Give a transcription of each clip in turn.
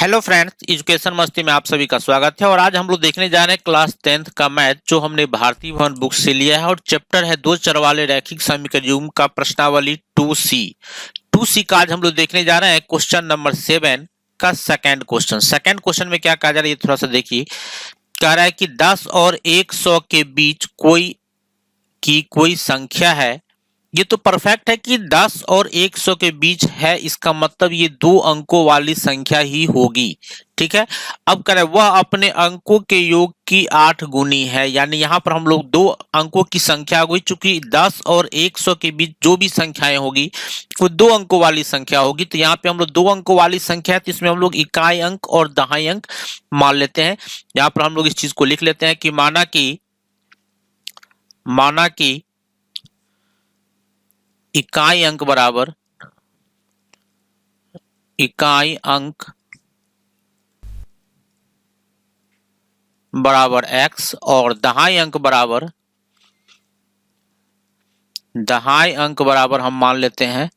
Hello friends, education मस्ती में आप सभी का स्वागत है। और आज हम लोग देखने जा रहे हैं क्लास 10th का मैथ, जो हमने भारतीय भवन बुक से लिया है। और चैप्टर है दो चर वाले रैखिक समीकरण युग्म का प्रश्नावली 2C का आज हम लोग देखने जा रहे हैं क्वेश्चन नंबर 7 का सेकंड क्वेश्चन में क्या कहा जा रहा है, ये थोड़ा सा देखिए। कह रहा है कि 10 और 100 के बीच कोई संख्या है। ये तो परफेक्ट है कि 10 और 100 के बीच है, इसका मतलब ये दो अंकों वाली संख्या ही होगी। ठीक है। अब कह रहे वह अपने अंकों के योग की 8 गुनी है, यानी यहाँ पर हम लोग दो अंकों की संख्या होगी। चूंकि 10 और 100 के बीच जो भी संख्याएं होगी वो दो अंकों वाली संख्या होगी। तो यहाँ पे हम लोग दो अंकों वाली संख्या है, तो इसमें हम लोग इकाई अंक और दहाई अंक मान लेते हैं। यहाँ पर हम लोग इस चीज को लिख लेते हैं कि माना कि इकाई अंक बराबर x और दहाई अंक बराबर हम मान लेते हैं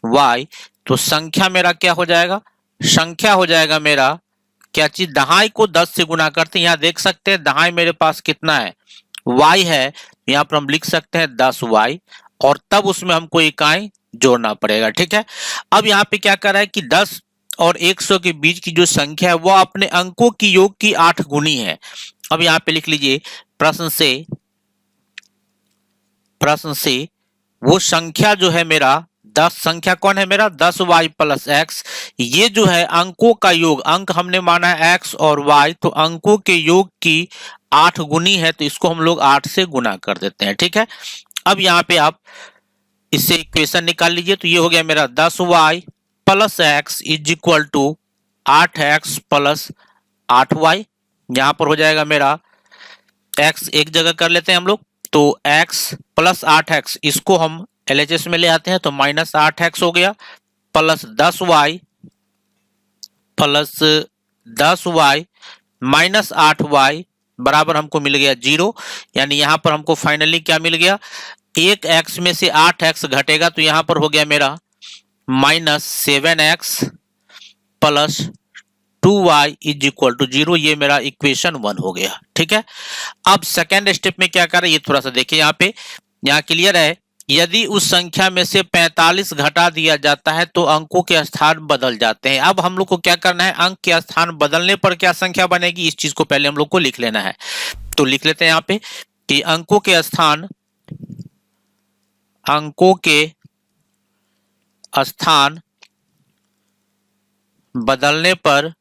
y। तो संख्या मेरा क्या हो जाएगा? संख्या हो जाएगा मेरा क्या चीज, दहाई को 10 से गुना करते हैं। यहाँ देख सकते हैं दहाई मेरे पास कितना है, y है। यहाँ पर हम लिख सकते हैं 10y, और तब उसमें हमको इकाई जोड़ना पड़ेगा। ठीक है। अब यहाँ पे क्या कर रहा है कि 10 और 100 के बीच की जो संख्या है वह अपने अंकों की योग की 8 गुनी है। अब यहाँ पे लिख लीजिए प्रश्न से वो संख्या जो है मेरा 10, संख्या कौन है मेरा 10y प्लस x। ये जो है अंकों का योग, अंक हमने माना है x और y, तो अंकों के योग की 8 गुनी है, तो इसको हम लोग 8 से गुना कर देते हैं। ठीक है। अब यहाँ पे आप इससे इक्वेशन निकाल लीजिए। तो ये हो गया मेरा 10y plus x is equal to 8x plus 8y। यहाँ पर हो जाएगा मेरा x एक जगह कर लेते हैं हम लोग, तो x प्लस 8x इसको हम LHS में ले आते हैं, तो माइनस 8x हो गया, प्लस 10y माइनस 8y बराबर हमको मिल गया 0। यानी यहाँ पर हमको फाइनली क्या मिल गया, एक x में से 8x घटेगा, तो यहाँ पर हो गया मेरा minus 7x plus 2y is equal to 0। ये मेरा इक्वेशन 1 हो गया। ठीक है। अब सेकेंड स्टेप में क्या कर रहे हैं, ये थोड़ा सा देखिए। यहाँ पे यहाँ क्लियर है, यदि उस संख्या में से 45 घटा दिया जाता है तो अंकों के स्थान बदल जाते हैं। अब हम लोग को क्या करना है, अंक के स्थान बदलने पर क्या संख्या बनेगी, इस चीज को पहले हम लोग को लिख लेना है। तो लिख लेते हैं यहाँ पे कि अंकों के स्थान बदलने पर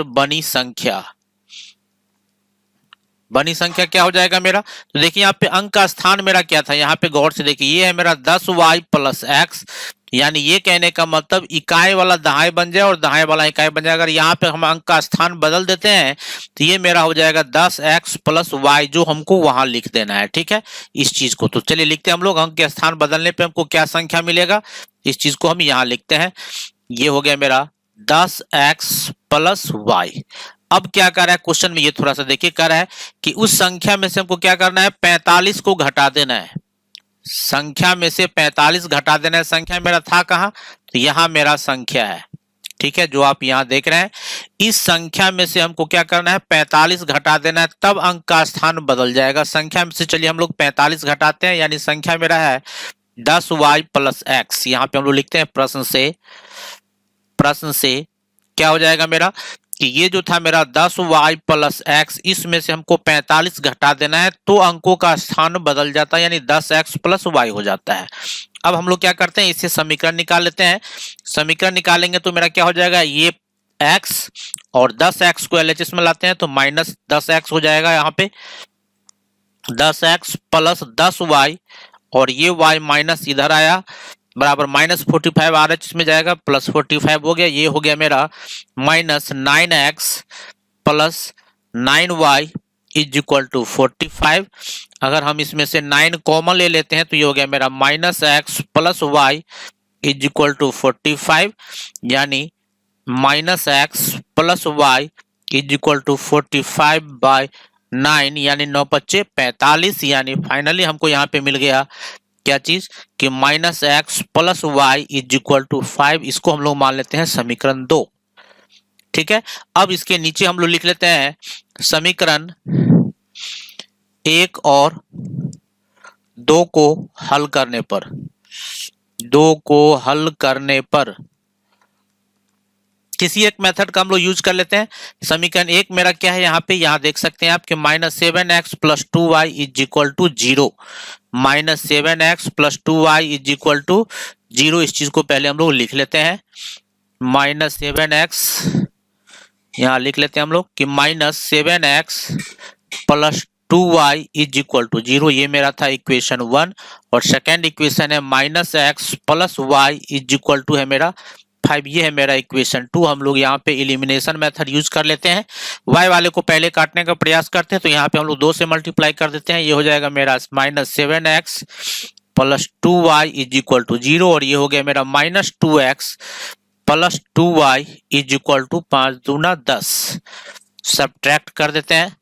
बनी संख्या क्या हो जाएगा मेरा। तो देखिए यहाँ पे अंक का स्थान मेरा क्या था, यहाँ पे गौर से देखिए, ये है मेरा 10y प्लस x। यानी ये कहने का मतलब इकाई वाला दहाई बन जाए और दहाई वाला इकाई बन जाए। अगर यहाँ पे हम अंक का स्थान बदल देते हैं तो ये मेरा हो जाएगा 10x प्लस y, जो हमको वहां लिख देना है। ठीक है, इस चीज को तो चलिए लिखते हैं हम लोग। अंक के स्थान बदलने पे हमको क्या संख्या मिलेगा, इस चीज को हम यहाँ लिखते हैं। ये हो गया मेरा 10x प्लस y। अब क्या कर रहा है क्वेश्चन में, ये थोड़ा सा देखिए। कर रहा है कि उस संख्या में से हमको क्या करना है, 45 को घटा देना है। संख्या में से 45 घटा देना है। संख्या मेरा था कहाँ, तो यहाँ मेरा संख्या है। ठीक है, जो आप यहाँ देख रहे हैं, इस संख्या में से हमको क्या करना है, 45 घटा देना है, तब अंक का स्थान बदल जाएगा। संख्या में से चलिए हम लोग 45 घटाते हैं, यानी संख्या मेरा है 10y प्लस x। यहाँ पे हम लोग लिखते हैं प्रश्न से क्या हो जाएगा मेरा कि ये जो था मेरा 10y प्लस x, इसमें से हमको 45 घटा देना है, तो अंकों का स्थान बदल जाता है, यानी 10x प्लस y हो जाता है। अब हम लोग क्या करते हैं, इससे समीकरण निकाल लेते हैं। समीकरण निकालेंगे तो मेरा क्या हो जाएगा, ये x और 10x को LHS में लाते हैं तो माइनस 10x हो जाएगा। यहाँ पे 10x प्लस 10y, और ये y माइनस इधर आया, बराबर माइनस 45 RHS में जाएगा, प्लस 45 हो गया। ये हो गया मेरा minus 9x plus 9y is equal to 45। अगर हम इसमें से 9 कॉमन ले लेते हैं तो ये हो गया मेरा minus x plus y is equal to 45, यानी minus x plus y is equal to 45 by 9, यानी 9 × 5 = 45। यानी फाइनली हमको यहाँ पे मिल गया क्या चीज कि minus x plus y is equal to 5, इसको हम लोग मान लेते हैं समीकरण 2। ठीक है, अब इसके नीचे हम लोग लिख लेते हैं समीकरण 1 और 2 को हल करने पर, 2 को हल करने पर किसी एक मेथड का हम लोग यूज कर लेते हैं। समीकरण 1 मेरा क्या है यहाँ पे, यहाँ देख सकते हैं आप कि minus 7x plus 2y is equal to 0, minus 7x plus 2y is equal to 0। इस चीज को पहले हम लोग लिख लेते हैं, माइनस 7x यहाँ लिख लेते हैं हम लोग कि minus 7x plus 2y is equal to 0, ये मेरा था इक्वेशन 1। और सेकेंड इक्वेशन है minus x plus y is equal to है मेरा 5, ये है मेरा इक्वेशन 2। हम लोग यहाँ पे एलिमिनेशन मेथड यूज कर लेते हैं, y वाले को पहले काटने का प्रयास करते हैं, तो यहाँ पे हम लोग 2 से मल्टीप्लाई कर देते हैं, ये हो जाएगा मेरा minus 7x plus 2y is equal to 0, और ये हो गया मेरा minus 2x plus 2y is equal to 5 दूना 10। सब्ट्रैक्ट कर देते हैं,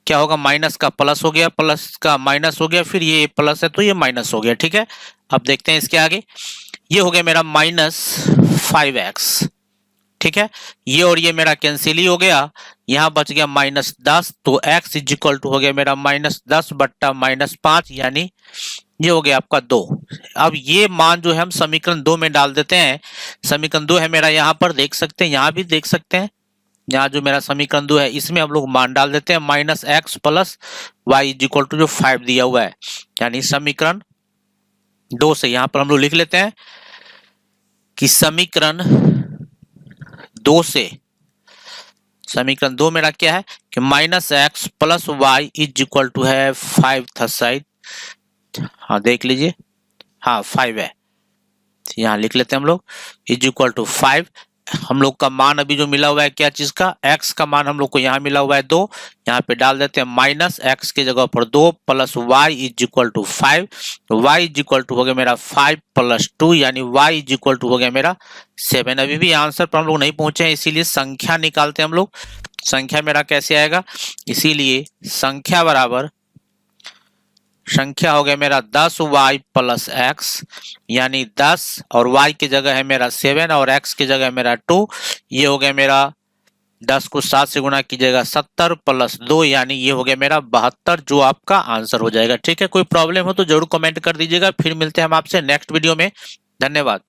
क्या होगा, माइनस का प्लस हो गया, प्लस का माइनस हो गया, फिर ये प्लस है तो ये माइनस हो गया। ठीक है, अब देखते हैं इसके आगे, ये हो गया मेरा माइनस 5x। ठीक है, ये और ये मेरा कैंसिल ही हो गया, यहाँ बच गया माइनस 10, तो x इज इक्वल टू हो गया मेरा माइनस 10 बट्टा माइनस 5, यानी ये हो गया आपका 2। अब ये मान जो है हम समीकरण 2 में डाल देते हैं। समीकरण 2 है मेरा, यहाँ पर देख सकते हैं, यहाँ भी देख सकते हैं, यहाँ जो मेरा समीकरण 2 है इसमें हम लोग मान डाल देते हैं minus x plus y is equal to जो 5 दिया हुआ है, यानी समीकरण 2 से यहाँ पर हम लोग लिख लेते हैं कि समीकरण 2 से, समीकरण 2 मेरा क्या है कि minus x plus y is equal to है 5 था शायद, हाँ देख लीजिए, हाँ 5 है, यहाँ लिख लेते हैं हम लोग इज इक्वल टू 5। हम लोग का मान अभी जो मिला हुआ है क्या चीज का, x का मान हम लोग को यहाँ मिला हुआ है 2, यहाँ पे डाल देते हैं माइनस x के जगह पर 2 plus y is equal to 5, y is equal to हो गया मेरा 5 प्लस 2, यानी y इज इक्वल टू हो गया मेरा 7। अभी भी आंसर पर हम लोग नहीं पहुंचे हैं, इसीलिए संख्या निकालते हैं हम लोग। संख्या मेरा कैसे आएगा, इसीलिए संख्या बराबर, संख्या हो गया मेरा 10y प्लस एक्स, यानी 10 और y की जगह है मेरा 7 और x की जगह है मेरा 2, ये हो गया मेरा 10 को 7 से गुना कीजिएगा 70 प्लस 2, यानी ये हो गया मेरा 72, जो आपका आंसर हो जाएगा। ठीक है, कोई प्रॉब्लम हो तो जरूर कमेंट कर दीजिएगा, फिर मिलते हैं हम आपसे नेक्स्ट वीडियो में। धन्यवाद।